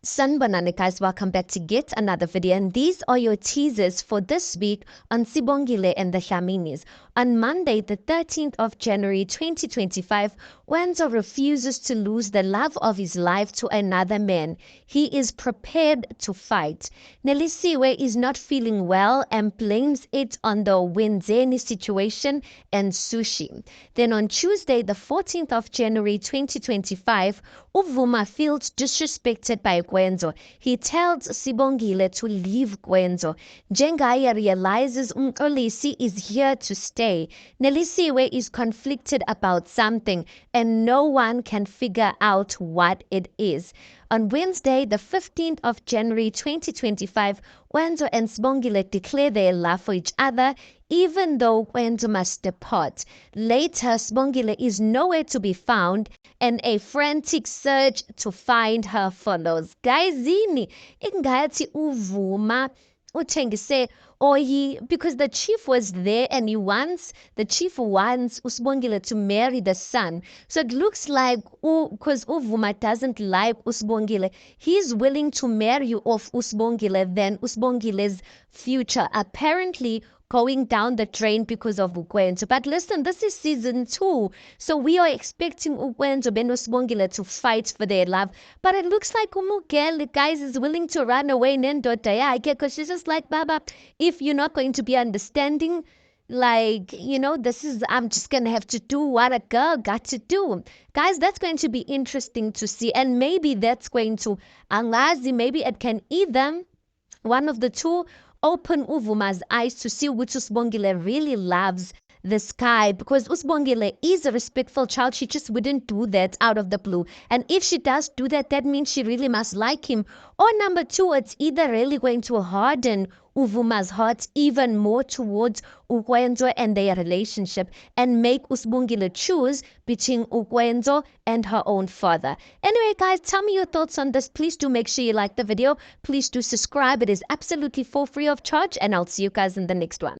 Sanbanana guys, welcome back to yet another video, and these are your teasers for this week on Sibongile and the Dlaminis. On Monday, the 13th of January 2025, Wenzo refuses to lose the love of his life to another man. He is prepared to fight. Nelisiwe is not feeling well and blames it on the Wenzeni situation and sushi. Then on Tuesday, the 14th of January 2025, Uvuma feels disrespected by Gwenzo. He tells Sibongile to leave Gwenzo. Jengaya realizes Umxolisi is here to stay. Nelisiwe is conflicted about something and no one can figure out what it is. On Wednesday, the 15th of January 2025, Gwenzo and Sibongile declare their love for each other, even though Gwenzo must depart. Later, Sibongile is nowhere to be found, and a frantic search to find her follows. Guys, ingathi Uvuma uthengise because the chief was there and the chief wants Usibongile to marry the son. So it looks like because Uvuma doesn't like Usibongile, he's willing to marry off Usibongile than Usibongile's future apparently going down the drain because of Ugwenzo. But listen, this is season 2, so we are expecting Ugwenzo and Usibongile to fight for their love. But it looks like Umugele, guys, is willing to run away Nendoda yake, because she's just like, Baba, if you're not going to be understanding, like, I'm just gonna have to do what a girl got to do. Guys, that's going to be interesting to see, and maybe that's going to angazi, maybe it can either one of the two open Uvuma's eyes to see which Usibongile really loves this guy, because Usibongile is a respectful child. She just wouldn't do that out of the blue, and if she does do that, that means she really must like him. Or number 2, it's either really going to harden Uvuma's heart even more towards Ugwenzo and their relationship and make Usibongile choose between Ugwenzo and her own father. Anyway guys, tell me your thoughts on this. Please do make sure you like the video. Please do subscribe. It is absolutely for free of charge, and I'll see you guys in the next one.